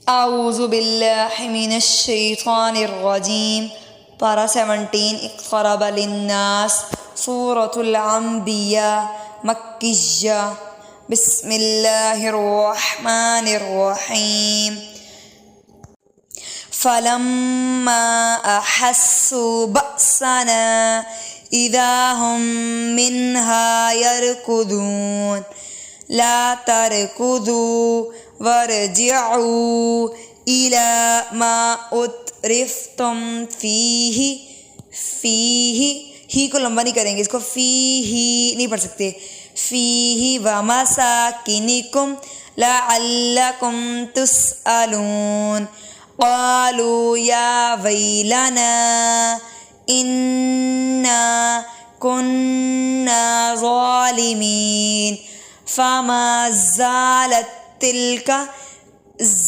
أعوذ بالله من الشيطان الرجيم. Para 17 اقترب للناس سورة الأنبياء مكية. بسم الله الرحمن الرحيم. فلما أحسوا بأسنا إذا هم منها يركضون. لا تركضوا وارجعوا إلى ما أترفتم فيه ہی کو لمبا نہیں کریں گے، اس کو فیہ نہیں پڑھ سکتے. فیہ ومساکنکم لعلکم تسألون. قالوا یا ویلنا انا كنا ظالمین. فما زالت تلك